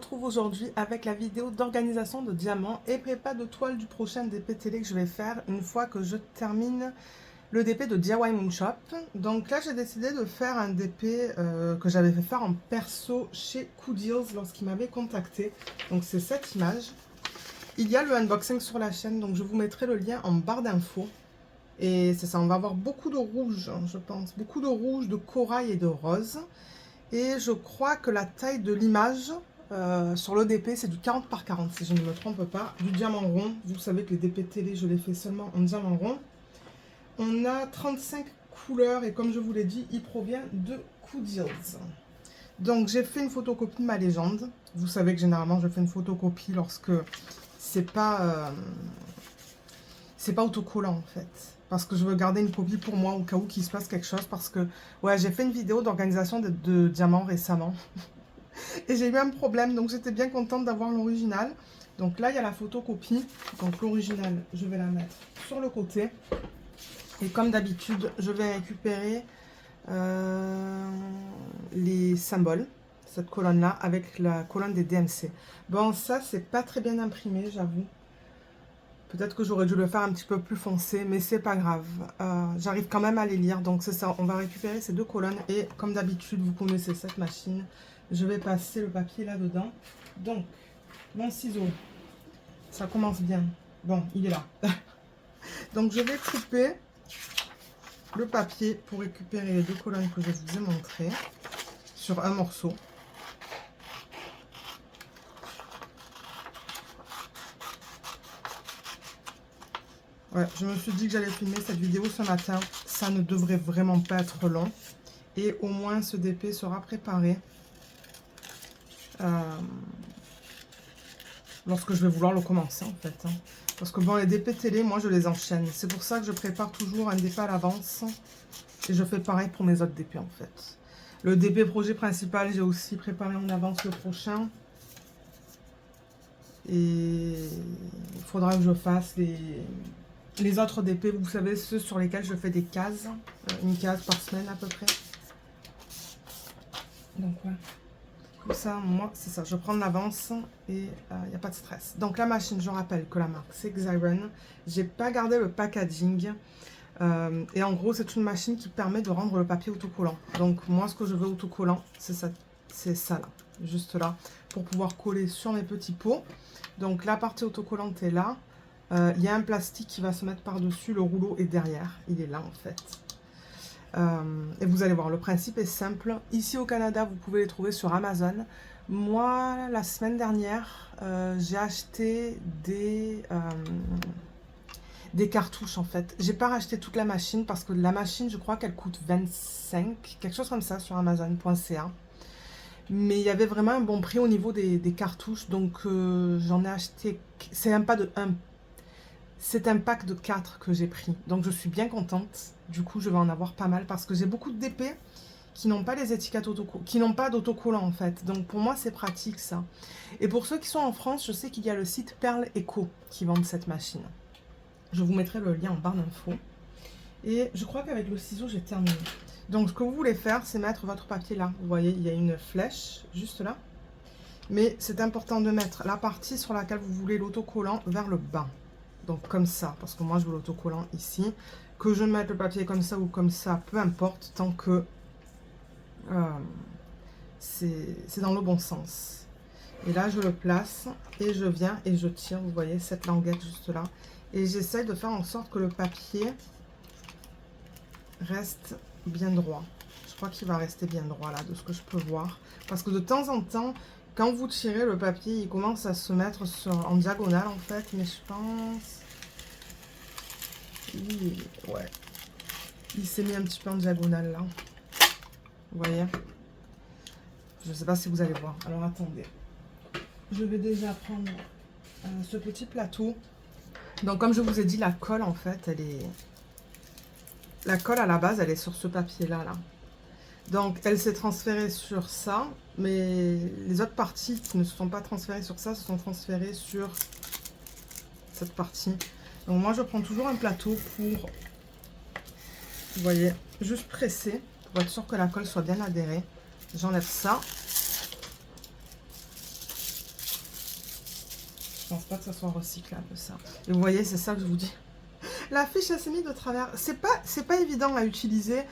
retrouve aujourd'hui avec la vidéo d'organisation de diamants et prépa de toile du prochain DP télé que je vais faire une fois que je termine le DP de DIY Moon Shop. Donc là j'ai décidé de faire un DP que j'avais fait faire en perso chez Cooldeals lorsqu'il m'avait contacté. Donc c'est cette image. Il y a le unboxing sur la chaîne, donc je vous mettrai le lien en barre d'infos. Et c'est ça, on va avoir beaucoup de rouge, je pense. Beaucoup de rouge, de corail et de rose. Et je crois que la taille de l'image sur le DP, c'est du 40 par 40, si je ne me trompe pas. Du diamant rond. Vous savez que les DP télé, je les fais seulement en diamant rond. On a 35 couleurs et comme je vous l'ai dit, il provient de Cooldeals. Donc j'ai fait une photocopie de ma légende. Vous savez que généralement, je fais une photocopie lorsque c'est pas autocollant en fait. Parce que je veux garder une copie pour moi au cas où qu'il se passe quelque chose. Parce que, ouais, j'ai fait une vidéo d'organisation de diamants récemment. Et j'ai eu un problème, donc j'étais bien contente d'avoir l'original. Donc là, il y a la photocopie. Donc l'original, je vais la mettre sur le côté. Et comme d'habitude, je vais récupérer les symboles. Cette colonne-là, avec la colonne des DMC. Bon, ça, c'est pas très bien imprimé, j'avoue. Peut-être que j'aurais dû le faire un petit peu plus foncé, mais c'est pas grave. J'arrive quand même à les lire, donc c'est ça. On va récupérer ces deux colonnes et comme d'habitude, vous connaissez cette machine. Je vais passer le papier là-dedans. Donc, mon ciseau, ça commence bien. Bon, il est là. Donc, je vais couper le papier pour récupérer les deux colonnes que je vous ai montrées sur un morceau. Ouais, je me suis dit que j'allais filmer cette vidéo ce matin. Ça ne devrait vraiment pas être long. Et au moins ce DP sera préparé lorsque je vais vouloir le commencer en fait. Parce que bon, les DP télé, moi je les enchaîne. C'est pour ça que je prépare toujours un DP à l'avance. Et je fais pareil pour mes autres DP en fait. Le DP projet principal, j'ai aussi préparé en avance le prochain. Et il faudra que je fasse les autres DP, vous savez, ceux sur lesquels je fais des cases, une case par semaine à peu près. Donc ouais, comme ça, moi, c'est ça, je prends de l'avance et il n'y a pas de stress. Donc la machine, je rappelle que la marque, c'est Xiron. J'ai pas gardé le packaging. Et en gros, c'est une machine qui permet de rendre le papier autocollant. Donc moi, ce que je veux autocollant, c'est ça là, juste là, pour pouvoir coller sur mes petits pots. Donc la partie autocollante est là. Il y a un plastique qui va se mettre par-dessus, le rouleau est derrière, il est là en fait. Et vous allez voir, le principe est simple. Ici au Canada, vous pouvez les trouver sur Amazon. Moi, la semaine dernière, j'ai acheté des cartouches en fait. J'ai pas racheté toute la machine parce que la machine, je crois qu'elle coûte 25, quelque chose comme ça sur Amazon.ca. Mais il y avait vraiment un bon prix au niveau des cartouches, donc j'en ai acheté. C'est un pack de 4 que j'ai pris, donc je suis bien contente. Du coup, je vais en avoir pas mal parce que j'ai beaucoup de DP qui n'ont pas les étiquettes qui n'ont pas d'autocollant en fait. Donc pour moi, c'est pratique ça. Et pour ceux qui sont en France, je sais qu'il y a le site Perle Eco qui vend cette machine. Je vous mettrai le lien en barre d'infos. Et je crois qu'avec le ciseau, j'ai terminé. Donc, ce que vous voulez faire, c'est mettre votre papier là. Vous voyez, il y a une flèche juste là. Mais c'est important de mettre la partie sur laquelle vous voulez l'autocollant vers le bas. Donc, comme ça, parce que moi, je veux l'autocollant ici. Que je mette le papier comme ça ou comme ça, peu importe, tant que c'est dans le bon sens. Et là, je le place et je viens et je tire, vous voyez, cette languette juste là. Et j'essaie de faire en sorte que le papier reste bien droit. Je crois qu'il va rester bien droit là, de ce que je peux voir. Parce que de temps en temps, quand vous tirez le papier, il commence à se mettre en diagonale en fait. Mais je pense... Ouais. Il s'est mis un petit peu en diagonale là. Vous voyez? Je ne sais pas si vous allez voir. Alors attendez. Je vais déjà prendre ce petit plateau. Donc comme je vous ai dit, la colle en fait, elle est... La colle à la base, elle est sur ce papier-là. Là. Donc, elle s'est transférée sur ça. Mais les autres parties qui ne se sont pas transférées sur ça, se sont transférées sur cette partie. Donc, moi, je prends toujours un plateau pour, vous voyez, juste presser. Pour être sûr que la colle soit bien adhérée. J'enlève ça. pense pas que ça soit recyclable, ça. Et vous voyez, c'est ça que je vous dis. La fiche, elle s'est mise de travers. C'est pas évident à utiliser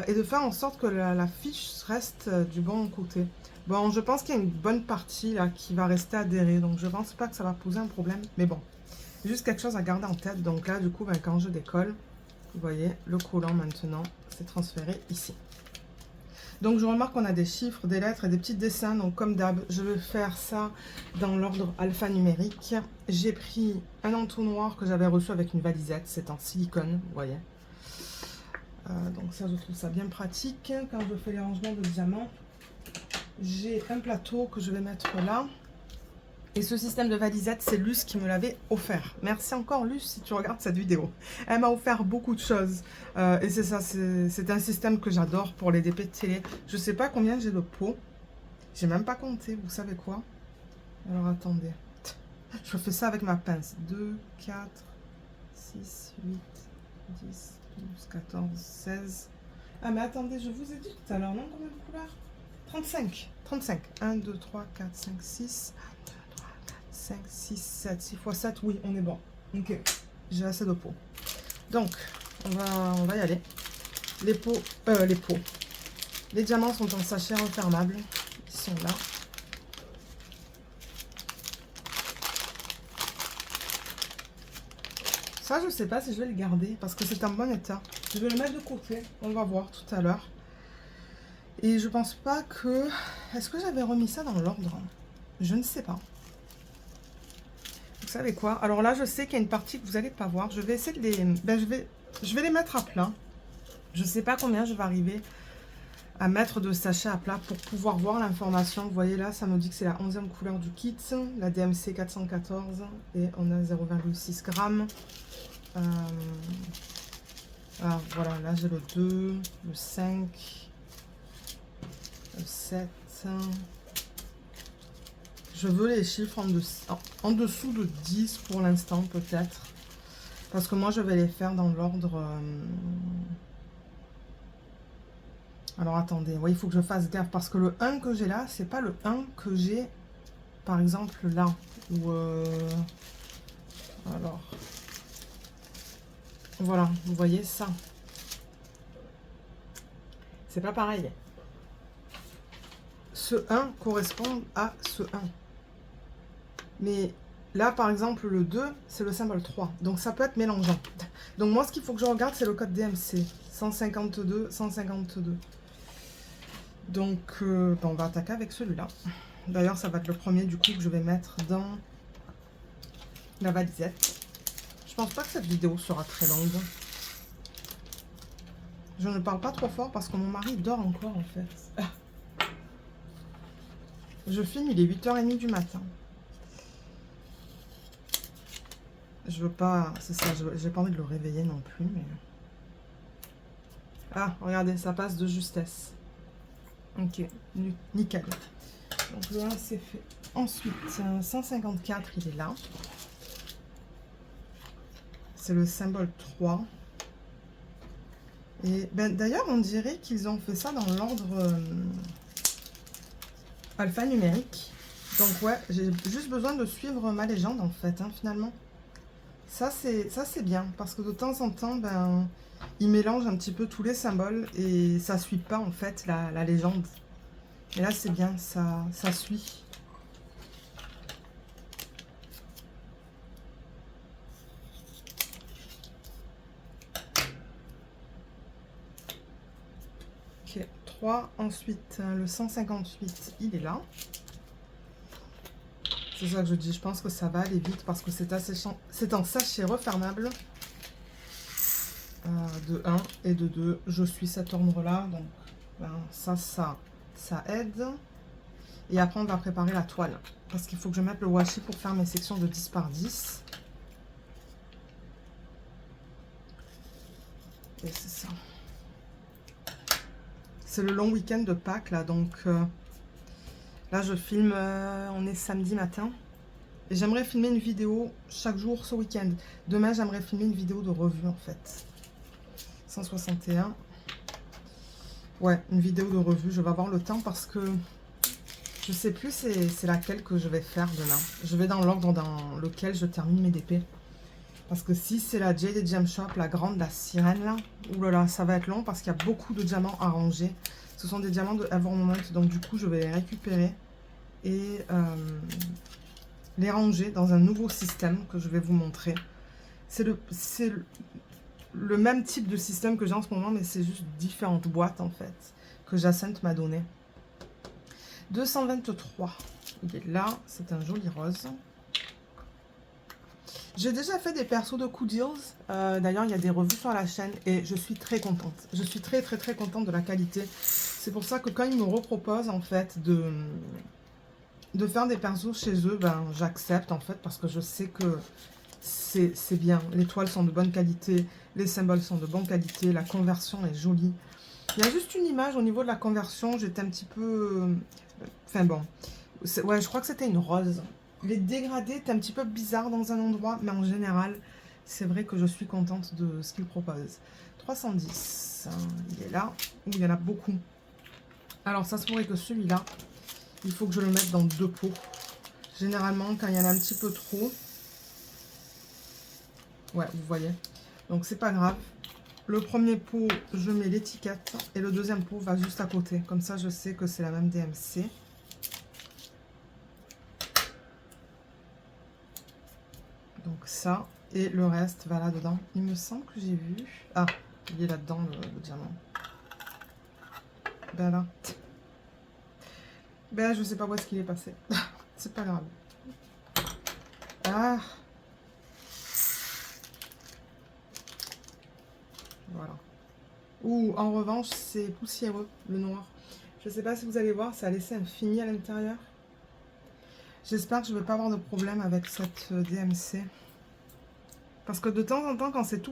et de faire en sorte que la fiche reste du bon côté. Bon, je pense qu'il y a une bonne partie là qui va rester adhérée. Donc, je pense pas que ça va poser un problème. Mais bon, juste quelque chose à garder en tête. Donc là, du coup, ben, quand je décolle, vous voyez, le collant maintenant, c'est transféré ici. Donc, je remarque qu'on a des chiffres, des lettres et des petits dessins. Donc, comme d'hab, je vais faire ça dans l'ordre alphanumérique. J'ai pris un entonnoir que j'avais reçu avec une valisette. C'est en silicone, vous voyez. Donc, ça, je trouve ça bien pratique. Quand je fais les rangements de diamants, j'ai un plateau que je vais mettre là. Et ce système de valisette, c'est Luce qui me l'avait offert. Merci encore Luce si tu regardes cette vidéo. Elle m'a offert beaucoup de choses. Et c'est ça, c'est un système que j'adore pour les DP de télé. Je sais pas combien j'ai de pots. J'ai même pas compté, vous savez quoi? Alors attendez. Je fais ça avec ma pince. 2, 4, 6, 8, 10, 12, 14, 16. Ah mais attendez, je vous ai dit tout à l'heure, non? Combien de couleurs? 35. 35. 1, 2, 3, 4, 5, 6... 5, 6, 7, 6 x 7, oui, on est bon. Ok, j'ai assez de pots. Donc, on va y aller. Les pots, les diamants sont en sachet refermable. Ils sont là. Ça, je sais pas si je vais le garder parce que c'est en bon état. Je vais le mettre de côté. On va voir tout à l'heure. Et je pense pas que... Est-ce que j'avais remis ça dans l'ordre? Je ne sais pas. Vous savez quoi? Alors là, je sais qu'il y a une partie que vous n'allez pas voir. Je vais essayer de les... Ben, je vais les mettre à plat. Je ne sais pas combien je vais arriver à mettre de sachets à plat pour pouvoir voir l'information. Vous voyez là, ça me dit que c'est la 11e couleur du kit. La DMC 414. Et on a 0,6 grammes. Alors voilà, là j'ai le 2, le 5, le 7... Je veux les chiffres en dessous de 10 pour l'instant, peut-être. Parce que moi, je vais les faire dans l'ordre... Alors, attendez. Oui, il faut que je fasse gaffe. Parce que le 1 que j'ai là, c'est pas le 1 que j'ai, par exemple, là. Ou... Alors... Voilà, vous voyez ça. C'est pas pareil. Ce 1 correspond à ce 1. Mais là, par exemple, le 2, c'est le symbole 3. Donc, ça peut être mélangeant. Donc, moi, ce qu'il faut que je regarde, c'est le code DMC. 152, 152. Donc, ben, on va attaquer avec celui-là. D'ailleurs, ça va être le premier, du coup, que je vais mettre dans la valisette. Je pense pas que cette vidéo sera très longue. Je ne parle pas trop fort parce que mon mari dort encore, en fait. Je filme, il est 8h30 du matin. Je veux pas, c'est ça, j'ai pas envie de le réveiller non plus, mais... Ah, regardez, ça passe de justesse. Ok, nickel. Donc le 1, c'est fait. Ensuite, 154, il est là. C'est le symbole 3. Et ben, d'ailleurs, on dirait qu'ils ont fait ça dans l'ordre alphanumérique. Donc ouais, j'ai juste besoin de suivre ma légende, en fait, hein, finalement. Ça, c'est bien, parce que de temps en temps, ben, ils mélangent un petit peu tous les symboles et ça suit pas, en fait, la légende. Et là, c'est bien, ça suit. Ok, 3. Ensuite, le 158, il est là. C'est ça que je dis, je pense que ça va aller vite parce que c'est en sachet refermable. De 1 et de 2, je suis cet ordre-là. Donc, ben, ça aide. Et après, on va préparer la toile. Parce qu'il faut que je mette le washi pour faire mes sections de 10 par 10. Et c'est ça. C'est le long week-end de Pâques, là. Donc, là, je filme, on est samedi matin. Et j'aimerais filmer une vidéo chaque jour ce week-end. Demain, j'aimerais filmer une vidéo de revue, en fait. 161. Ouais, une vidéo de revue. Je vais avoir le temps parce que Je sais plus c'est laquelle que je vais faire demain. Je vais dans l'ordre dans lequel je termine mes DP. Parce que si c'est la Jade Gem Shop, la grande, la sirène là, oulala, ça va être long parce qu'il y a beaucoup de diamants à ranger. Ce sont des diamants de Evermoment, donc du coup je vais les récupérer et les ranger dans un nouveau système que je vais vous montrer. C'est le même type de système que j'ai en ce moment, mais c'est juste différentes boîtes en fait, que Jacinthe m'a donné. 223, il est là, c'est un joli rose. J'ai déjà fait des persos de Cool Deals, d'ailleurs il y a des revues sur la chaîne et je suis très contente. Je suis très contente de la qualité. C'est pour ça que quand ils me reproposent en fait de faire des persos chez eux, ben j'accepte en fait parce que je sais que c'est bien. Les toiles sont de bonne qualité, les symboles sont de bonne qualité, la conversion est jolie. Il y a juste une image au niveau de la conversion, j'étais un petit peu... Enfin bon, ouais, je crois que c'était une rose. Les dégradés étaient un petit peu bizarres dans un endroit, mais en général, c'est vrai que je suis contente de ce qu'ils proposent. 310, il est là, il y en a beaucoup. Alors ça se pourrait que celui-là, il faut que je le mette dans 2 pots. Généralement, quand il y en a un petit peu trop, ouais, vous voyez. Donc c'est pas grave. Le premier pot, je mets l'étiquette et le deuxième pot va juste à côté. Comme ça, je sais que c'est la même DMC. Donc ça, et le reste va là-dedans. Il me semble que j'ai vu... Ah, il est là-dedans, le diamant. Ben là. Ben, je sais pas où est-ce qu'il est passé. C'est pas grave. Ah. Voilà. Ou en revanche, c'est poussiéreux, le noir. Je sais pas si vous allez voir, ça a laissé un fini à l'intérieur. J'espère que je vais pas avoir de problème avec cette DMC. Parce que de temps en temps, quand c'est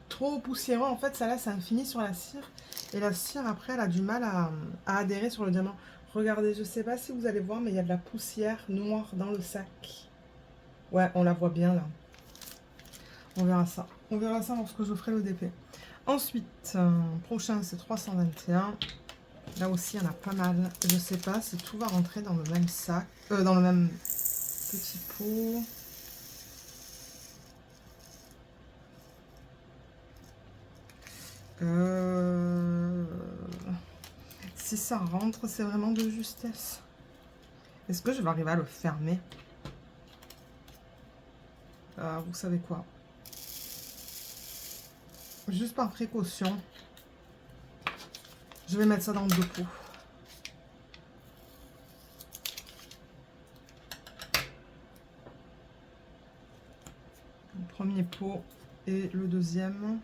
trop poussiéreux, en fait, ça laisse un fini sur la cire. Et la cire, après, elle a du mal à adhérer sur le diamant. Regardez, je sais pas si vous allez voir, mais il y a de la poussière noire dans le sac. Ouais, on la voit bien, là. On verra ça. On verra ça lorsque je ferai le DP. Ensuite, prochain, c'est 321. Là aussi, il y en a pas mal. Je sais pas si tout va rentrer dans le même sac. Dans le même petit pot. Si ça rentre, c'est vraiment de justesse. Est-ce que je vais arriver à le fermer? Vous savez quoi? Juste par précaution, je vais mettre ça dans 2 pots. Le premier pot et le deuxième.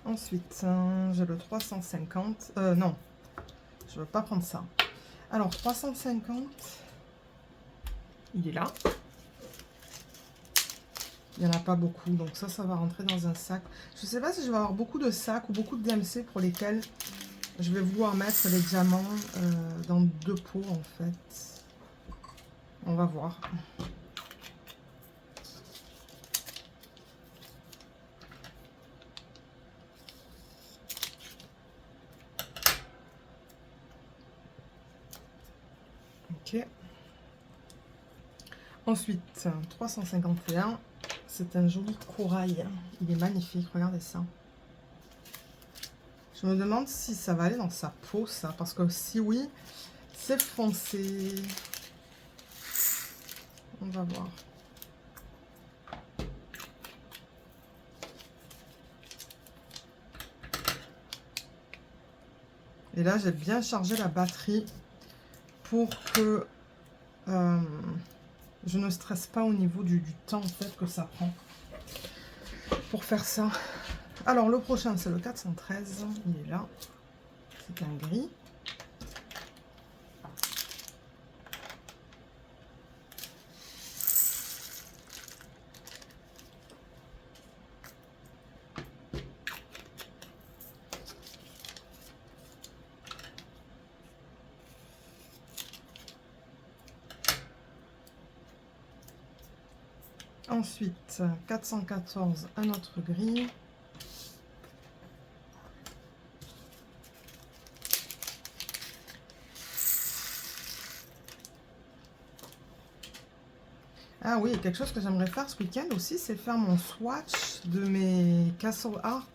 Ensuite, j'ai le 350. Non, je ne veux pas prendre ça. Alors, 350, il est là. Il n'y en a pas beaucoup, donc ça va rentrer dans un sac. Je ne sais pas si je vais avoir beaucoup de sacs ou beaucoup de DMC pour lesquels je vais vouloir mettre les diamants dans 2 pots, en fait. On va voir. Ok. Ensuite, 351, c'est un joli corail. Il est magnifique, regardez ça. Je me demande si ça va aller dans sa peau, ça. Parce que si oui, c'est foncé. On va voir. Et là, j'ai bien chargé la batterie pour que je ne stresse pas au niveau du temps en fait que ça prend pour faire ça. Alors, le prochain, c'est le 413. Il est là. C'est un gris. Ensuite, 414, un autre gris. Ah oui, quelque chose que j'aimerais faire ce week-end aussi, c'est faire mon swatch de mes Castle Art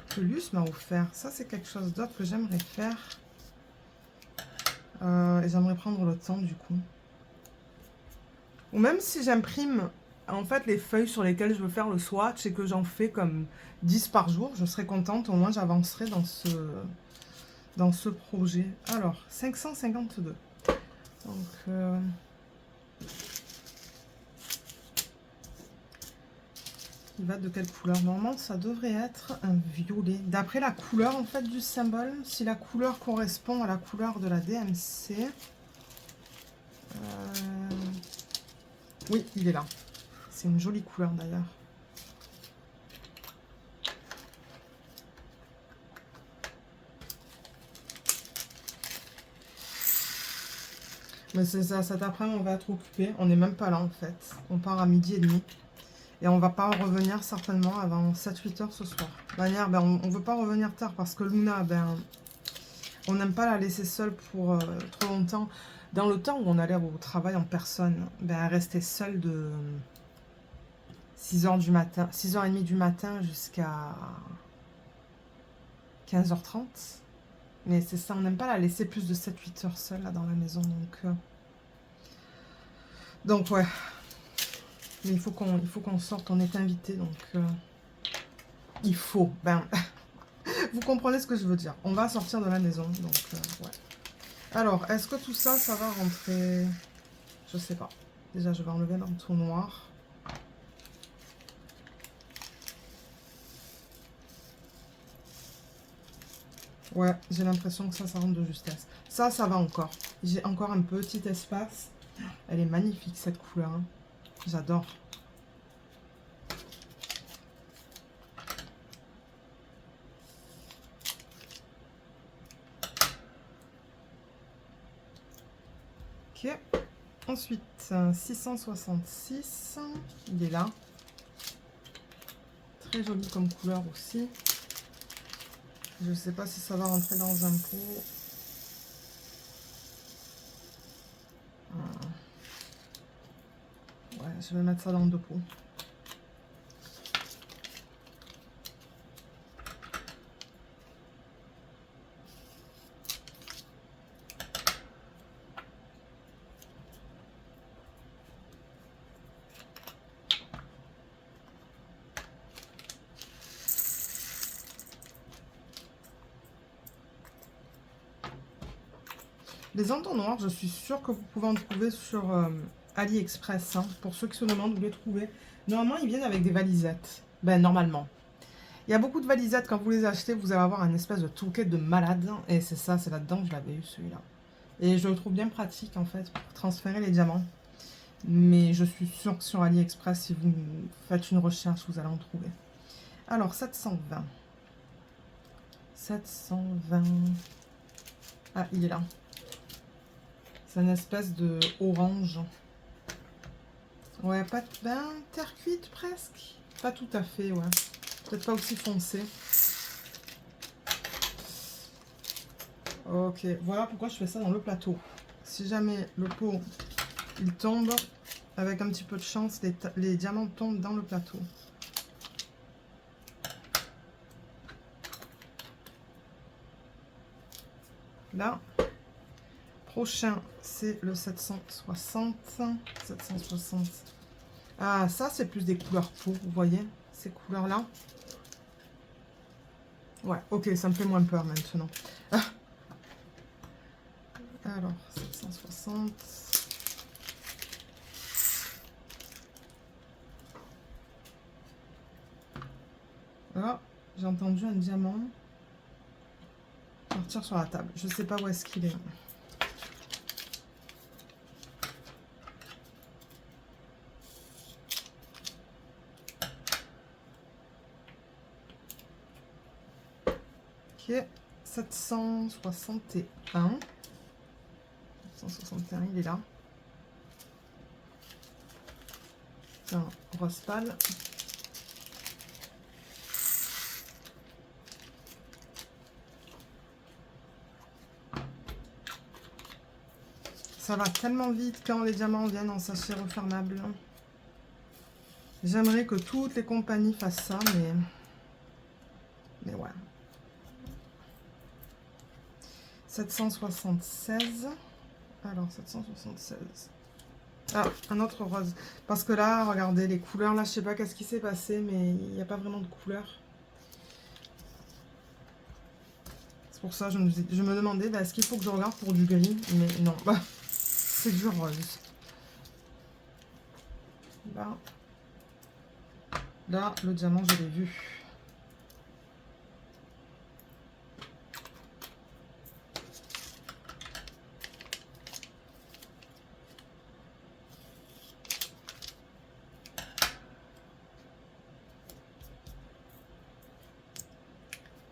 que Luce m'a offert. Ça, c'est quelque chose d'autre que j'aimerais faire. Et j'aimerais prendre le temps du coup. Ou même si j'imprime en fait les feuilles sur lesquelles je veux faire le swatch et que j'en fais comme 10 par jour, je serais contente. Au moins, j'avancerai dans ce projet. Alors, 552. Donc, il va de quelle couleur? Normalement, ça devrait être un violet. D'après la couleur en fait du symbole, si la couleur correspond à la couleur de la DMC. Oui, il est là. C'est une jolie couleur d'ailleurs. Mais c'est ça, cet après-midi, on va être occupé. On n'est même pas là en fait. On part à 12h30. Et on va pas revenir certainement avant 7-8 heures ce soir. De manière, ben, on veut pas revenir tard parce que Luna, ben, on n'aime pas la laisser seule pour trop longtemps. Dans le temps où on allait au travail en personne, ben, elle restait seule de 6h du matin, 6h30 du matin jusqu'à 15h30. Mais c'est ça, on n'aime pas la laisser plus de 7-8 heures seule là dans la maison. Donc ouais. Mais il faut qu'on sorte, on est invité, donc il faut. Ben, vous comprenez ce que je veux dire. On va sortir de la maison, donc ouais. Alors, est-ce que tout ça, ça va rentrer? Je sais pas. Déjà, je vais enlever le tout noir. Ouais, j'ai l'impression que ça rentre de justesse. Ça va encore. J'ai encore un petit espace. Elle est magnifique, cette couleur. Hein. J'adore. Ok. Ensuite, 666. Il est là. Très joli comme couleur aussi. Je sais pas si ça va rentrer dans un pot. Ouais, je vais mettre ça dans deux pots. Les entonnoirs, je suis sûre que vous pouvez en trouver sur AliExpress. Hein, pour ceux qui se demandent où les trouver. Normalement, ils viennent avec des valisettes. Ben, normalement. Il y a beaucoup de valisettes. Quand vous les achetez, vous allez avoir un espèce de toolkit de malade. Et c'est ça, c'est là-dedans que je l'avais eu, celui-là. Et je le trouve bien pratique, en fait, pour transférer les diamants. Mais je suis sûre que sur AliExpress, si vous faites une recherche, vous allez en trouver. Alors, 720. 720. Ah, il est là. C'est une espèce de orange. Ouais, pas ben, terre cuite presque. Pas tout à fait, ouais. Peut-être pas aussi foncé. Ok, voilà pourquoi je fais ça dans le plateau. Si jamais le pot, il tombe, avec un petit peu de chance, les diamants tombent dans le plateau. Là, prochain, c'est le 760. 760. Ah, ça, c'est plus des couleurs peau, vous voyez, ces couleurs-là. Ouais, ok, ça me fait moins peur maintenant. Ah. Alors, 760. Ah, j'ai entendu un diamant partir sur la table. Je sais pas où est-ce qu'il est. Ok, 761. 761, il est là. rose pâle. Ça va tellement vite quand les diamants viennent en sachet refermable. J'aimerais que toutes les compagnies fassent ça, mais ouais. 776. Alors, 776. Ah, un autre rose. Parce que là, regardez, les couleurs, là, je sais pas qu'est-ce qui s'est passé, mais il n'y a pas vraiment de couleurs. C'est pour ça que je me demandais, bah, est-ce qu'il faut que je regarde pour du gris? Mais non, bah, c'est du rose. Là, le diamant, je l'ai vu.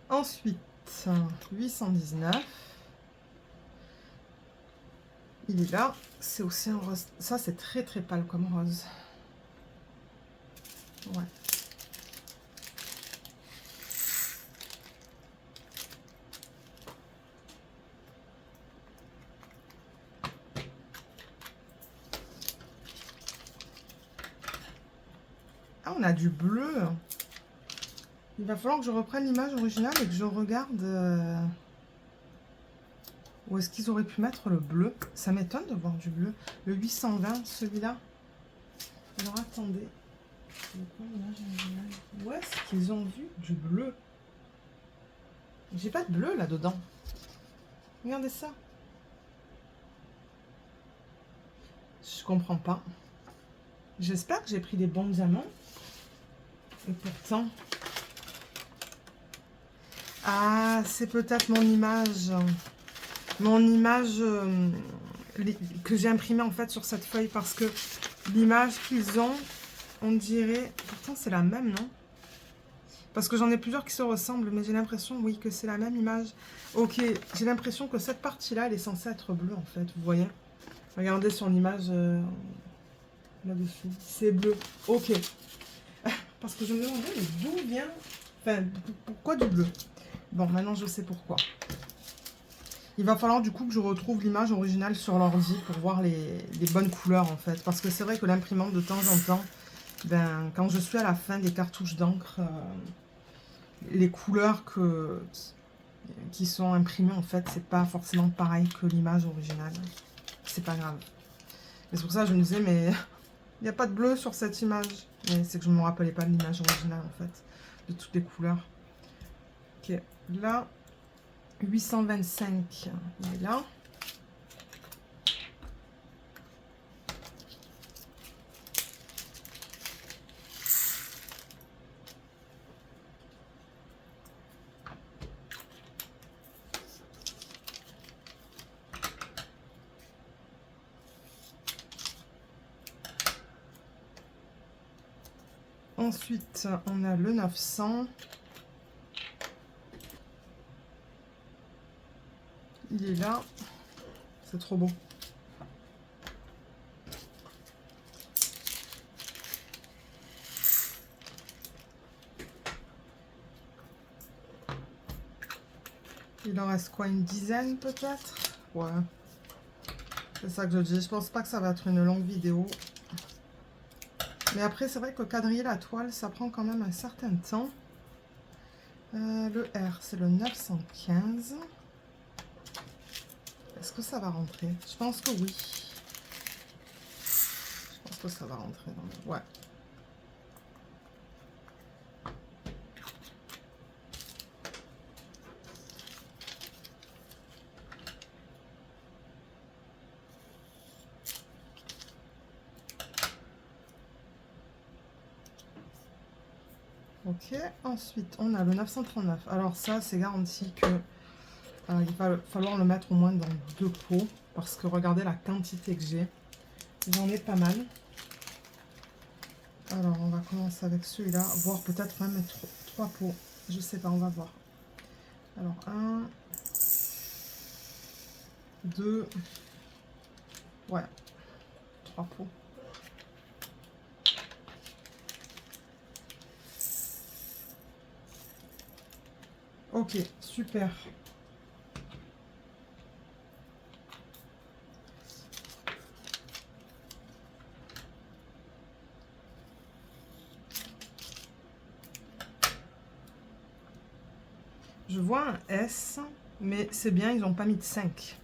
Ensuite, 819. Il est là. C'est aussi un rose. Ça, c'est très très pâle comme rose. Ouais. Ah, on a du bleu. Il va falloir que je reprenne l'image originale et que je regarde où est-ce qu'ils auraient pu mettre le bleu. Ça m'étonne de voir du bleu. Le 820, celui-là. Alors, attendez. Où est-ce qu'ils ont vu du bleu? J'ai pas de bleu là-dedans. Regardez ça. Je comprends pas. J'espère que j'ai pris des bons diamants. Et pourtant... Ah, c'est peut-être mon image. Mon image que j'ai imprimée en fait sur cette feuille. Parce que l'image qu'ils ont, on dirait... Pourtant, c'est la même, non? Parce que j'en ai plusieurs qui se ressemblent. Mais j'ai l'impression, oui, que c'est la même image. Ok, j'ai l'impression que cette partie-là, elle est censée être bleue, en fait. Vous voyez? Regardez sur l'image là-dessus. C'est bleu. Ok. Parce que je me demandais d'où vient... Enfin, pourquoi du bleu? Bon, maintenant je sais pourquoi. Il va falloir du coup que je retrouve l'image originale sur l'ordi pour voir les bonnes couleurs en fait. Parce que c'est vrai que l'imprimante de temps en temps, ben, quand je suis à la fin des cartouches d'encre, les couleurs qui sont imprimées en fait, c'est pas forcément pareil que l'image originale. C'est pas grave. Et c'est pour ça que je me disais, mais il n'y a pas de bleu sur cette image. Mais c'est que je ne me rappelais pas de l'image originale en fait, de toutes les couleurs. Ok, là, 825, il est là. Ensuite, on a le 900. Il est là. C'est trop beau. Il en reste quoi, une dizaine peut-être? Ouais. C'est ça que je dis. Je pense pas que ça va être une longue vidéo. Mais après, c'est vrai que quadriller la toile, ça prend quand même un certain temps. Le R, c'est le 915. Est-ce que ça va rentrer? Je pense que oui. Je pense que ça va rentrer. Ouais. Ok, ensuite on a le 939. Alors ça, c'est garanti que il va falloir le mettre au moins dans 2 pots. Parce que regardez la quantité que j'ai. J'en ai pas mal. Alors on va commencer avec celui-là. Voire peut-être même mettre 3 pots. Je sais pas, on va voir. Alors 1, 2, ouais, 3 pots. Ok, super. Je vois un S, mais c'est bien, ils n'ont pas mis de 5.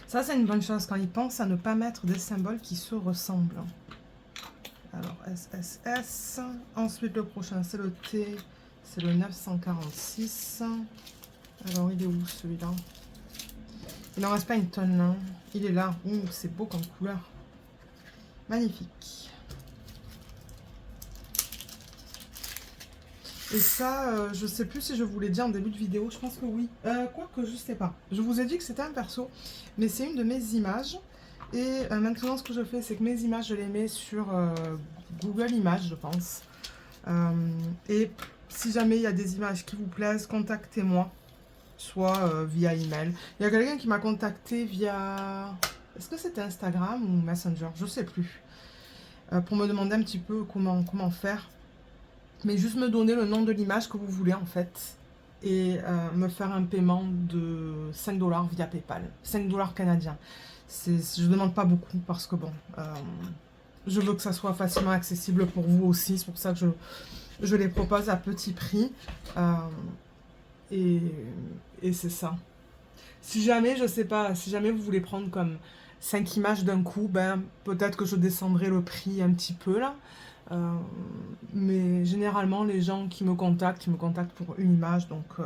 Ça, c'est une bonne chose quand ils pensent à ne pas mettre des symboles qui se ressemblent. Alors, S, S, S. Ensuite, le prochain, c'est le T. C'est le 946. Alors, il est où, celui-là? Il n'en reste pas une tonne, là. Il est là. Ouh, c'est beau comme couleur. Magnifique. Et ça, je sais plus si je vous l'ai dit en début de vidéo. Je pense que oui. Quoique, je sais pas. Je vous ai dit que c'était un perso. Mais c'est une de mes images. Et maintenant, ce que je fais, c'est que mes images, je les mets sur Google Images, je pense. Et si jamais il y a des images qui vous plaisent, contactez-moi. Soit via email. Il y a quelqu'un qui m'a contacté via... Est-ce que c'était Instagram ou Messenger? Je sais plus. Pour me demander un petit peu comment faire. Mais juste me donner le nom de l'image que vous voulez en fait. Et me faire un paiement de 5 $ via PayPal. 5 $ canadiens. Je ne demande pas beaucoup parce que bon... je veux que ça soit facilement accessible pour vous aussi. C'est pour ça que je les propose à petit prix. Et c'est ça. Si jamais, je sais pas, si jamais vous voulez prendre comme 5 images d'un coup, ben peut-être que je descendrai le prix un petit peu là. Mais généralement, les gens qui me contactent, ils me contactent pour une image, donc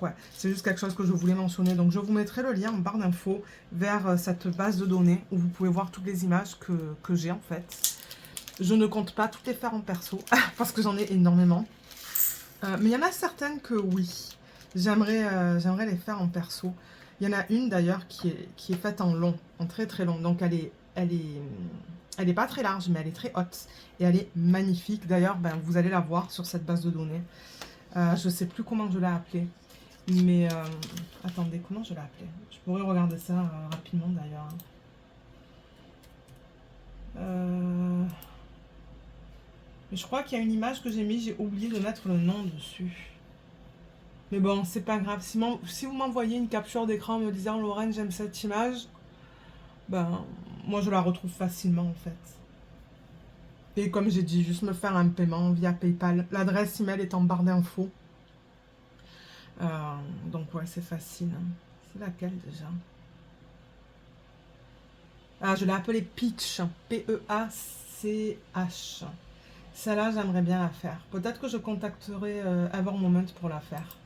ouais, c'est juste quelque chose que je voulais mentionner. Donc je vous mettrai le lien en barre d'infos vers cette base de données où vous pouvez voir toutes les images que j'ai en fait. Je ne compte pas toutes les faire en perso parce que j'en ai énormément. Mais il y en a certaines que oui, j'aimerais les faire en perso. Il y en a une d'ailleurs qui est faite en long, en très très long. Donc elle est pas très large, mais elle est très haute. Et elle est magnifique. D'ailleurs, ben, vous allez la voir sur cette base de données. Je sais plus comment je l'ai appelée. Mais attendez, comment je l'ai appelée? Je pourrais regarder ça rapidement d'ailleurs. Mais je crois qu'il y a une image que j'ai mise, j'ai oublié de mettre le nom dessus. Mais bon, c'est pas grave. Si vous m'envoyez une capture d'écran en me disant Lorraine, j'aime cette image, ben moi je la retrouve facilement en fait. Et comme j'ai dit, juste me faire un paiement via PayPal. L'adresse email est en barre d'infos. Donc ouais, c'est facile. C'est laquelle déjà? Ah, je l'ai appelée Peach. P-E-A-C-H. Celle-là, j'aimerais bien la faire. Peut-être que je contacterai Evermoment pour la faire.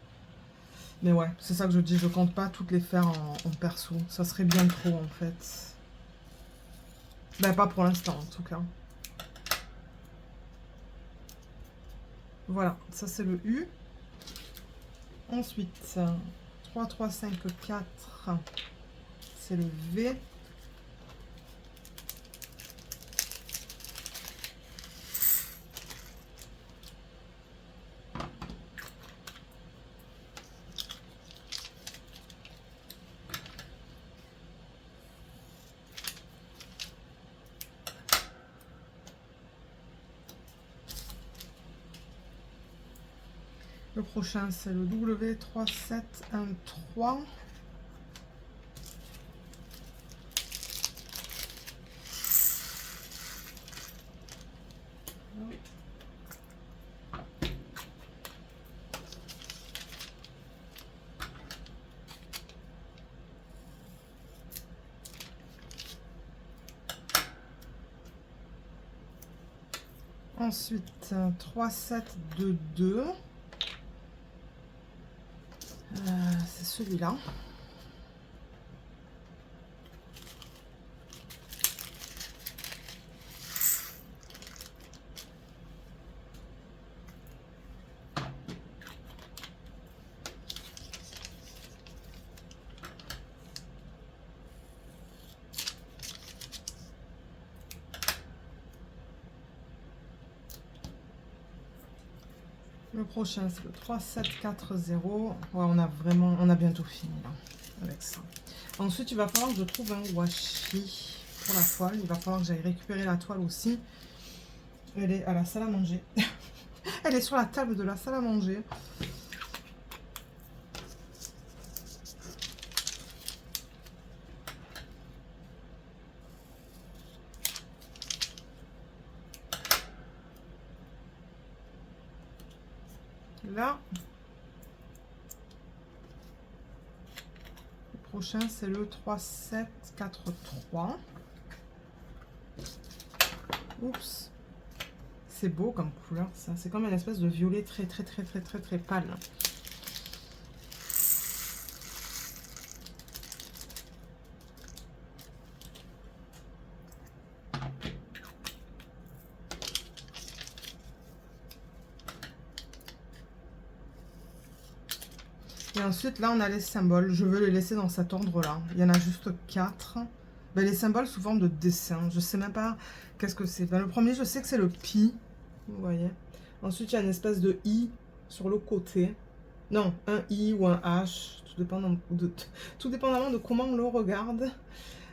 Mais ouais, c'est ça que je dis, je compte pas toutes les faire en perso. Ça serait bien trop en fait. Ben pas pour l'instant en tout cas. Voilà, ça c'est le U. Ensuite, 3, 3, 5, 4, c'est le V. Le prochain, c'est le W, 3, 7, 1, 3. Ensuite, 3, 7, 2, 2. C'est celui-là. Le prochain, c'est le 3, 7, 4, 0. Ouais, on a bientôt fini là, avec ça. Ensuite, il va falloir que je trouve un washi pour la toile. Il va falloir que j'aille récupérer la toile aussi. Elle est à la salle à manger. Elle est sur la table de la salle à manger. là. Le prochain, c'est le 3743. Oups. C'est beau comme couleur, ça. C'est comme une espèce de violet très pâle. Et ensuite, là, on a les symboles. Je veux les laisser dans cet ordre-là. Il y en a juste 4. Ben, les symboles sous forme de dessin. Je sais même pas qu'est-ce que c'est. Ben, le premier, je sais que c'est le pi. Vous voyez. Ensuite, il y a une espèce de i sur le côté. Non, un i ou un h. Tout dépendamment de comment on le regarde.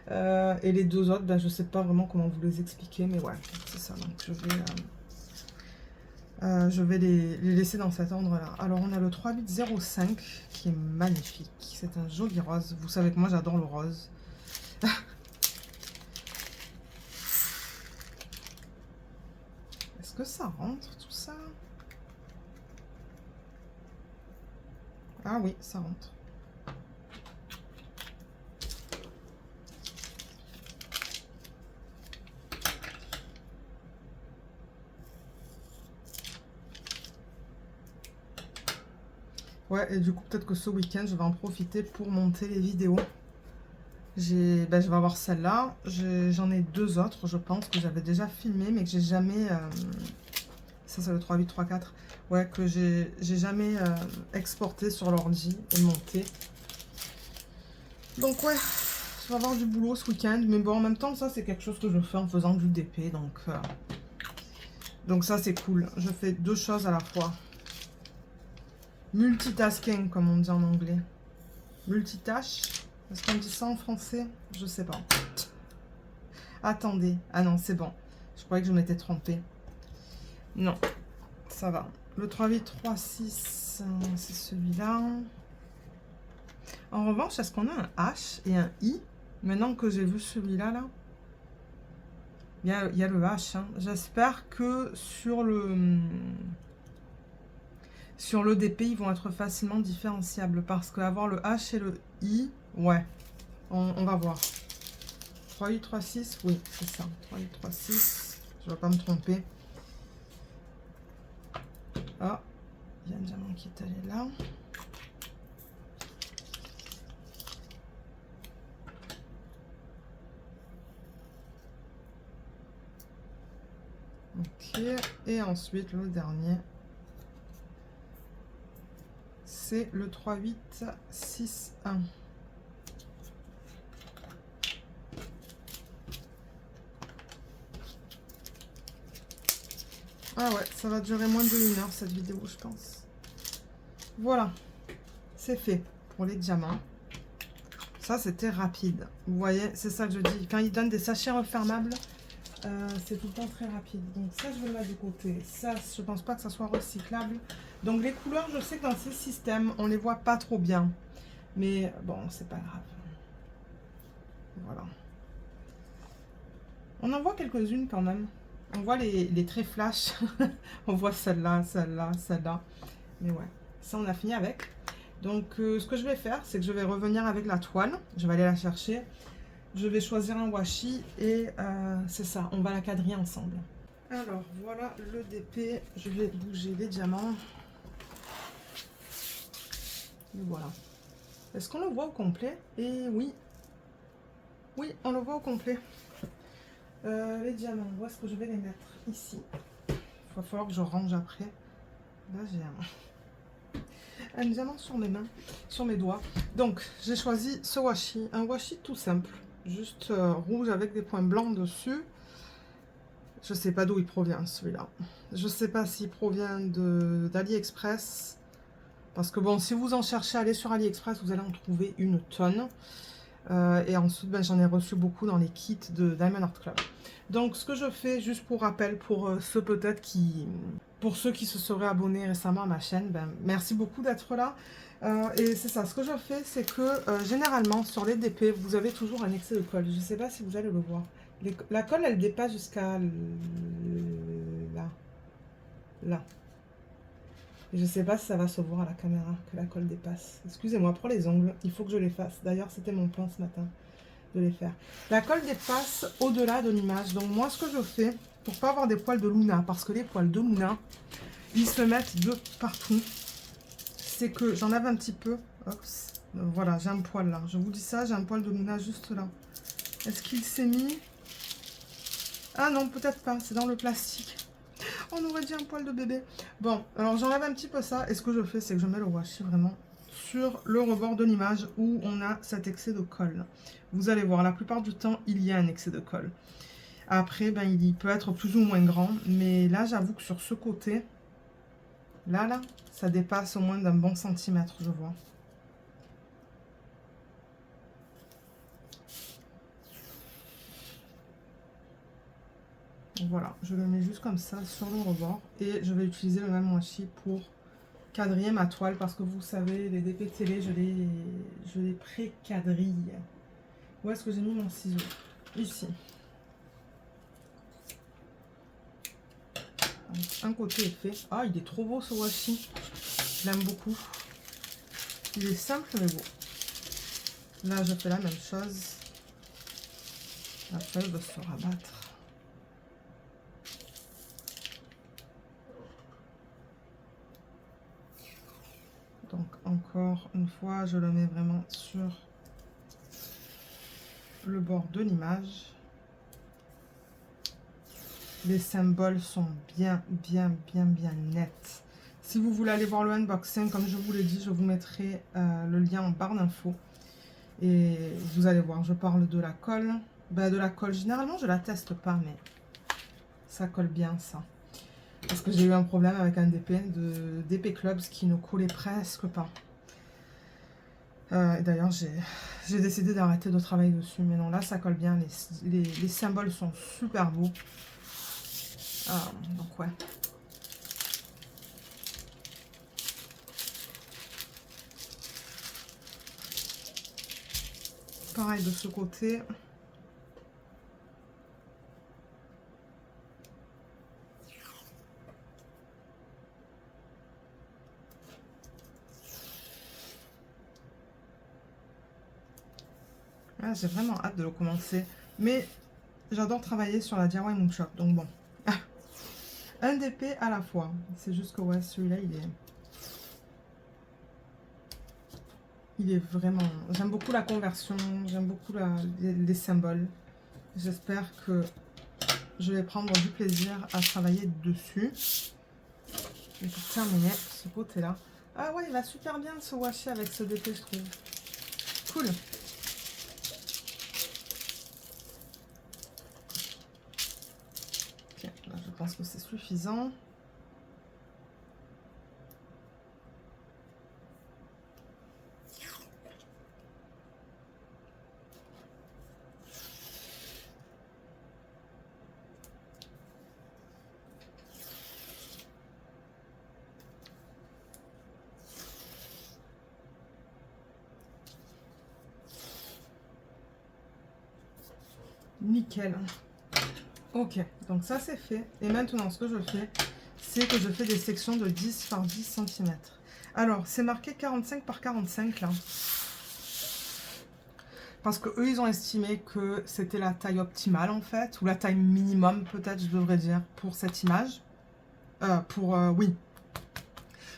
Et les deux autres, ben, je sais pas vraiment comment vous les expliquer. Mais ouais, c'est ça. Donc, je vais les laisser dans cet ordre-là. Alors, on a le 3805 qui est magnifique. C'est un joli rose. Vous savez que moi, j'adore le rose. Est-ce que ça rentre, tout ça? Ah oui, ça rentre. Ouais, et du coup, peut-être que ce week-end, je vais en profiter pour monter les vidéos. Je vais avoir celle-là. J'en ai 2 autres, je pense, que j'avais déjà filmé, mais que j'ai jamais... ça, c'est le 3834. Ouais, que j'ai jamais exporté sur l'ordi et monté. Donc, ouais, je vais avoir du boulot ce week-end. Mais bon, en même temps, ça, c'est quelque chose que je fais en faisant du DP. Donc ça, c'est cool. Je fais 2 choses à la fois. Multitasking, comme on dit en anglais. Multitâche. Est-ce qu'on dit ça en français? Je sais pas. Attendez. Ah non, c'est bon. Je croyais que je m'étais trompée. Non, ça va. Le 3836, c'est celui-là. En revanche, est-ce qu'on a un H et un I? Maintenant que j'ai vu celui-là, là. Il y a le H. Hein. J'espère que sur le DP, ils vont être facilement différenciables. Parce qu'avoir le H et le I, ouais, on va voir. 3836, oui, c'est ça. 3836, je ne vais pas me tromper. Ah, il y a un diamant qui est allé là. Ok, et ensuite le dernier, c'est le 3861. Ah ouais, ça va durer moins de 1 heure cette vidéo, je pense. Voilà, c'est fait pour les diamants. Ça, c'était rapide. Vous voyez, c'est ça que je dis. Quand ils donnent des sachets refermables, c'est tout le temps très rapide. Donc ça, je vais le mettre de côté. Ça, je pense pas que ça soit recyclable. Donc les couleurs, je sais que dans ces systèmes, on les voit pas trop bien. Mais bon, c'est pas grave. Voilà. On en voit quelques-unes quand même. On voit les traits flash. On voit celle-là, celle-là, celle-là. Mais ouais, ça, on a fini avec. Donc, ce que je vais faire, c'est que je vais revenir avec la toile. Je vais aller la chercher. Je vais choisir un washi et c'est ça, on va la quadriller ensemble. Alors, voilà le DP. Je vais bouger les diamants. Et voilà. Est-ce qu'on le voit au complet? Et oui. Oui, on le voit au complet. Les diamants, où est-ce que je vais les mettre? Ici. Il va falloir que je range après. Là, j'ai un diamant sur mes mains, sur mes doigts. Donc, j'ai choisi ce washi. Un washi tout simple. Juste rouge avec des points blancs dessus. Je sais pas d'où il provient celui-là. Je sais pas s'il provient d'AliExpress. Parce que bon, si vous en cherchez, allez sur AliExpress, vous allez en trouver une tonne. Et ensuite, ben, j'en ai reçu beaucoup dans les kits de Diamond Art Club. Donc, ce que je fais, juste pour rappel, pour ceux peut-être qui... Pour ceux qui se seraient abonnés récemment à ma chaîne, ben, merci beaucoup d'être là. Et c'est ça, ce que je fais, c'est que généralement, sur les DP, vous avez toujours un excès de colle. Je ne sais pas si vous allez le voir. La colle, elle dépasse jusqu'à là. Là. Et je sais pas si ça va se voir à la caméra que la colle dépasse. Excusez-moi pour les ongles, il faut que je les fasse. D'ailleurs, c'était mon plan ce matin de les faire. La colle dépasse au-delà de l'image. Donc moi, ce que je fais, pour pas avoir des poils de Luna, parce que les poils de Luna, ils se mettent de partout, c'est que j'en avais un petit peu. Oups, voilà, j'ai un poil là. Je vous dis ça, j'ai un poil de Luna juste là. Est-ce qu'il s'est mis? Ah non, peut-être pas, c'est dans le plastique. On aurait dit un poil de bébé. Bon, alors j'enlève un petit peu ça. Et ce que je fais, c'est que je mets le washi vraiment sur le rebord de l'image où on a cet excès de colle. Vous allez voir, la plupart du temps, il y a un excès de colle. Après, ben, il peut être plus ou moins grand. Mais là, j'avoue que sur ce côté, là, ça dépasse au moins d'un bon centimètre, je vois. Voilà, je le mets juste comme ça sur le rebord. Et je vais utiliser le même washi pour quadriller ma toile parce que vous savez, les DP télé, je les pré-quadrille. Où est-ce que j'ai mis mon ciseau? Ici. Un côté est fait. Ah, il est trop beau ce washi. Je l'aime beaucoup. Il est simple mais beau. Là, je fais la même chose. La feuille va se rabattre. Donc, encore une fois, je le mets vraiment sur le bord de l'image. Les symboles sont bien nets. Si vous voulez aller voir le unboxing, comme je vous l'ai dit, je vous mettrai le lien en barre d'infos. Et vous allez voir, je parle de la colle. Ben, de la colle, généralement, je la teste pas, mais ça colle bien, ça. Parce que j'ai eu un problème avec un DP, de DP Clubs qui ne collait presque pas. D'ailleurs, j'ai décidé d'arrêter de travailler dessus. Mais non, là, ça colle bien. Les symboles sont super beaux. Donc, ouais. Pareil de ce côté. Ah, j'ai vraiment hâte de le commencer. Mais j'adore travailler sur la DIY Moonshop. Donc bon. Un DP à la fois. C'est juste que ouais, celui-là, il est vraiment... J'aime beaucoup la conversion. J'aime beaucoup les symboles. J'espère que je vais prendre du plaisir à travailler dessus. Et pour terminer ce côté-là. Ah ouais, il va super bien ce washi avec ce DP, je trouve. Cool. Ok, là, je pense que c'est suffisant. Nickel. Ok, donc ça c'est fait. Et maintenant, ce que je fais, c'est que je fais des sections de 10 par 10 cm. Alors, c'est marqué 45 par 45 là. Parce que eux, ils ont estimé que c'était la taille optimale en fait, ou la taille minimum peut-être, je devrais dire, pour cette image. Oui,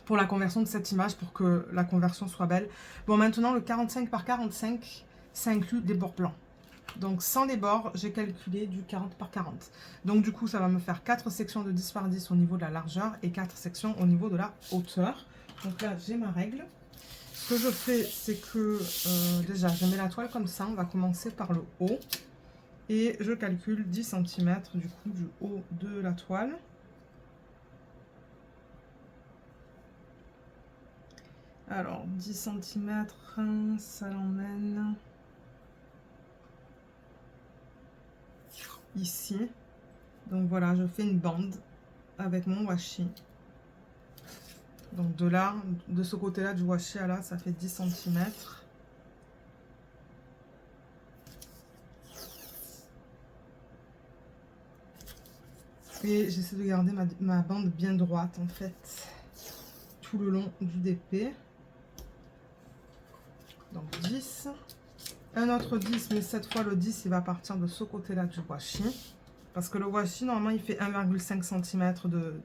pour la conversion de cette image, pour que la conversion soit belle. Bon, maintenant, le 45 par 45, ça inclut des bords blancs. Donc, sans les bords, j'ai calculé du 40 par 40. Donc, du coup, ça va me faire 4 sections de 10 par 10 au niveau de la largeur et 4 sections au niveau de la hauteur. Donc là, j'ai ma règle. Ce que je fais, c'est que déjà, je mets la toile comme ça. On va commencer par le haut. Et je calcule 10 cm du coup du haut de la toile. Alors, 10 cm, ça l'emmène ici. Donc voilà, je fais une bande avec mon washi. Donc de là, de ce côté-là du washi à là, ça fait 10 cm. Et j'essaie de garder ma bande bien droite en fait. tout le long du DP. Donc 10. Un autre 10, mais cette fois le 10 il va partir de ce côté-là du washi. Parce que le washi normalement il fait 1,5 cm de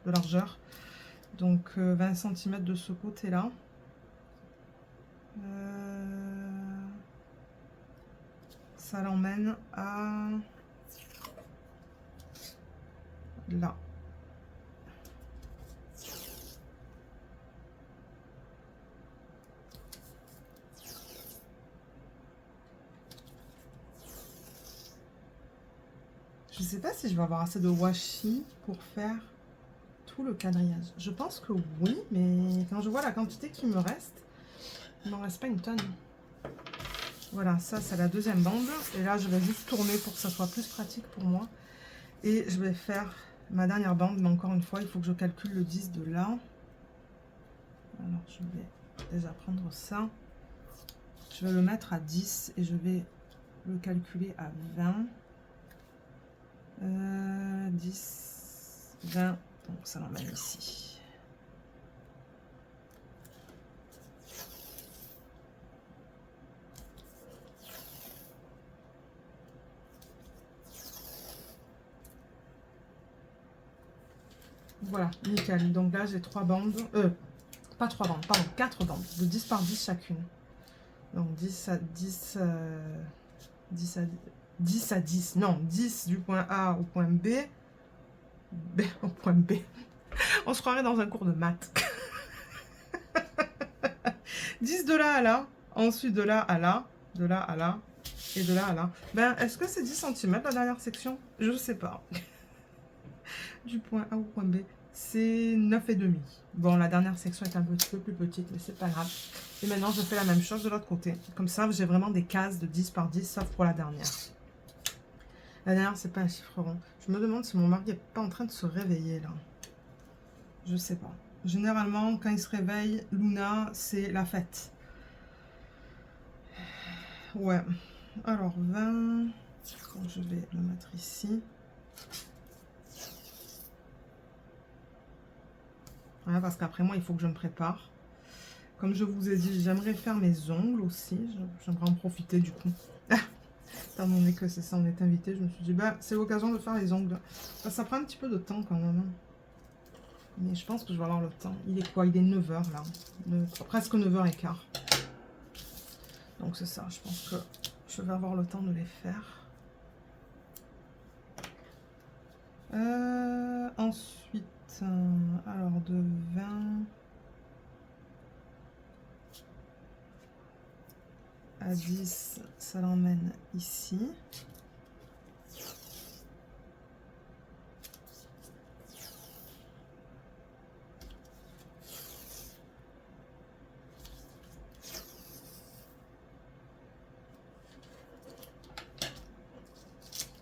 largeur. Donc 20 cm de ce côté-là. Ça l'emmène à là. Je sais pas si je vais avoir assez de washi pour faire tout le quadrillage. Je pense que oui, mais quand je vois la quantité qui me reste, il m'en reste pas une tonne. Voilà, ça c'est la deuxième bande. Et là, je vais juste tourner pour que ça soit plus pratique pour moi. Et je vais faire ma dernière bande, mais encore une fois, il faut que je calcule le 10 de là. Alors, je vais déjà prendre ça. Je vais le mettre à 10 et je vais le calculer à 20. 10, 20, donc ça l'emmène ici. Voilà, nickel. Donc là, j'ai 3 bandes, pas 3 bandes, pardon, 4 bandes de 10 par 10 chacune. Donc 10 à 10, 10 à 10, non, 10 du point A au point B, B au point B. On se croirait dans un cours de maths. 10 de là à là, ensuite de là à là, de là à là, et de là à là. Ben, est-ce que c'est 10 cm la dernière section? Je ne sais pas. Du point A au point B, c'est 9,5. Bon, la dernière section est un petit peu plus petite, mais c'est pas grave. Et maintenant, je fais la même chose de l'autre côté. Comme ça, j'ai vraiment des cases de 10 par 10, sauf pour la dernière. La dernière, c'est pas un chiffre rond. Je me demande si mon mari n'est pas en train de se réveiller, là. Je sais pas. Généralement, quand il se réveille, Luna, c'est la fête. Ouais. Alors, 20. Donc, je vais le mettre ici. Ouais, parce qu'après moi, il faut que je me prépare. Comme je vous ai dit, j'aimerais faire mes ongles aussi. J'aimerais en profiter du coup. Étant donné que c'est ça, on est invité, je me suis dit, bah, c'est l'occasion de faire les ongles. Bah, ça prend un petit peu de temps quand même. Mais je pense que je vais avoir le temps. Il est quoi? Il est 9 h là. Presque 9 h 15. Donc c'est ça, je pense que je vais avoir le temps de les faire. Ensuite, alors de 20 à 10, ça l'emmène ici.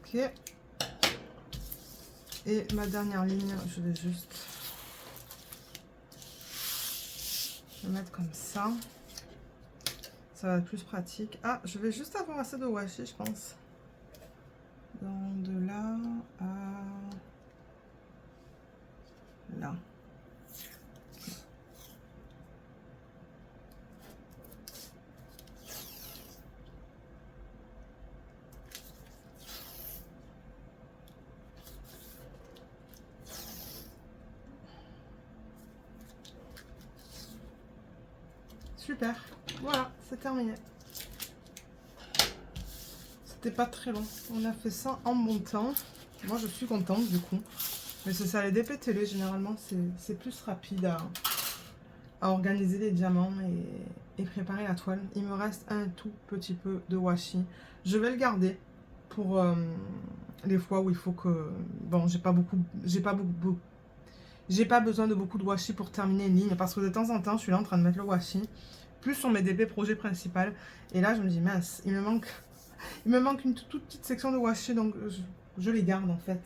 Ok. Et ma dernière ligne, je vais juste le mettre comme ça. Ça va être plus pratique. Ah, je vais juste avoir assez de washi, je pense. Donc de là à là. Super. Voilà, c'est terminé. C'était pas très long. On a fait ça en bon temps. Moi, je suis contente du coup. Mais c'est ça, les DP télé, généralement, c'est plus rapide à organiser les diamants et préparer la toile. Il me reste un tout petit peu de washi. Je vais le garder pour les fois où il faut que... Bon, j'ai pas besoin de beaucoup de washi pour terminer une ligne. Parce que de temps en temps, je suis là en train de mettre le washi. Plus sur mes DP projet principal. Et là, je me dis, mince, il me manque une toute petite section de washi. Donc, je les garde en fait.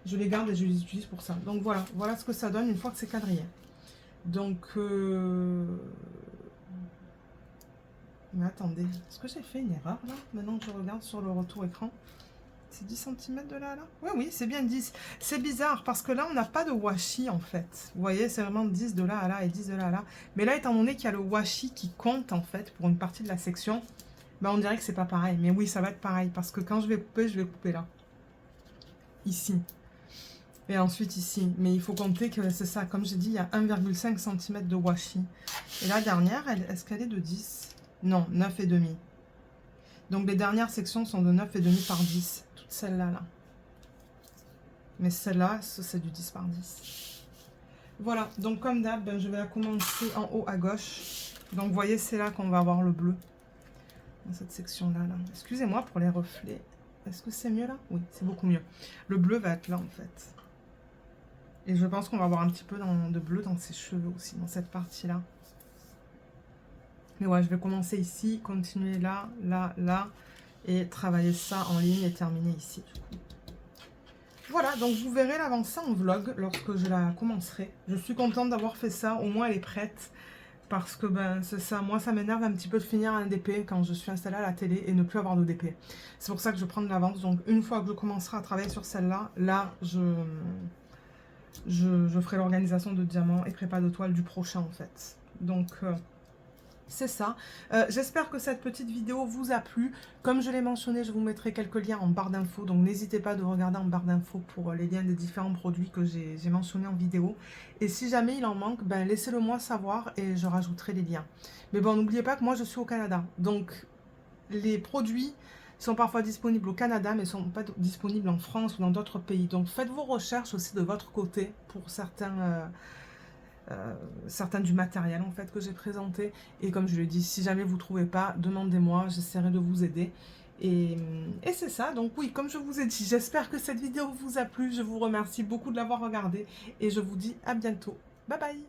Je les garde et je les utilise pour ça. Donc voilà, voilà ce que ça donne une fois que c'est quadrillé. Donc, mais attendez, est-ce que j'ai fait une erreur là? Maintenant que je regarde sur le retour écran, C'est 10 cm de là à là? Oui, oui, c'est bien 10. C'est bizarre parce que là, on n'a pas de washi en fait. Vous voyez, c'est vraiment 10 de là à là et 10 de là à là. Mais là, étant donné qu'il y a le washi qui compte en fait pour une partie de la section, ben, on dirait que c'est pas pareil. Mais oui, ça va être pareil parce que quand je vais couper là. Ici. Et ensuite ici. Mais il faut compter que c'est ça. Comme j'ai dit, il y a 1,5 cm de washi. Et la dernière, est-ce qu'elle est de 10? Non, 9,5. Donc les dernières sections sont de 9,5 par 10. Toutes celles-là, là. Mais celle-là, c'est du 10 par 10. Voilà, donc comme d'hab, ben, je vais commencer en haut à gauche. Donc vous voyez, c'est là qu'on va avoir le bleu. Dans cette section-là. Là. Excusez-moi pour les reflets. Est-ce que c'est mieux là? Oui, c'est beaucoup mieux. Le bleu va être là en fait. Et je pense qu'on va avoir un petit peu de bleu dans ses cheveux aussi, dans cette partie-là. Mais ouais, je vais commencer ici, continuer là, là, là, et travailler ça en ligne et terminer ici. Du coup. Voilà, donc vous verrez l'avancée en vlog lorsque je la commencerai. Je suis contente d'avoir fait ça, au moins elle est prête. Parce que ben c'est ça, moi ça m'énerve un petit peu de finir un DP quand je suis installée à la télé et ne plus avoir de DP. C'est pour ça que je prends de l'avance. Donc une fois que je commencerai à travailler sur celle-là, là je ferai l'organisation de diamants et prépa de toile du prochain en fait. Donc c'est ça. J'espère que cette petite vidéo vous a plu. Comme je l'ai mentionné, je vous mettrai quelques liens en barre d'infos. Donc n'hésitez pas de regarder en barre d'infos pour les liens des différents produits que j'ai mentionnés en vidéo. Et si jamais il en manque, ben laissez-le moi savoir et je rajouterai les liens. Mais bon, n'oubliez pas que moi je suis au Canada. Donc les produits sont parfois disponibles au Canada, mais ne sont pas disponibles en France ou dans d'autres pays. Donc faites vos recherches aussi de votre côté pour certains du matériel en fait que j'ai présenté. Et comme je le dis, si jamais vous ne trouvez pas, demandez-moi, j'essaierai de vous aider. Et c'est ça, donc oui, comme je vous ai dit, j'espère que cette vidéo vous a plu. Je vous remercie beaucoup de l'avoir regardée et je vous dis à bientôt. Bye bye!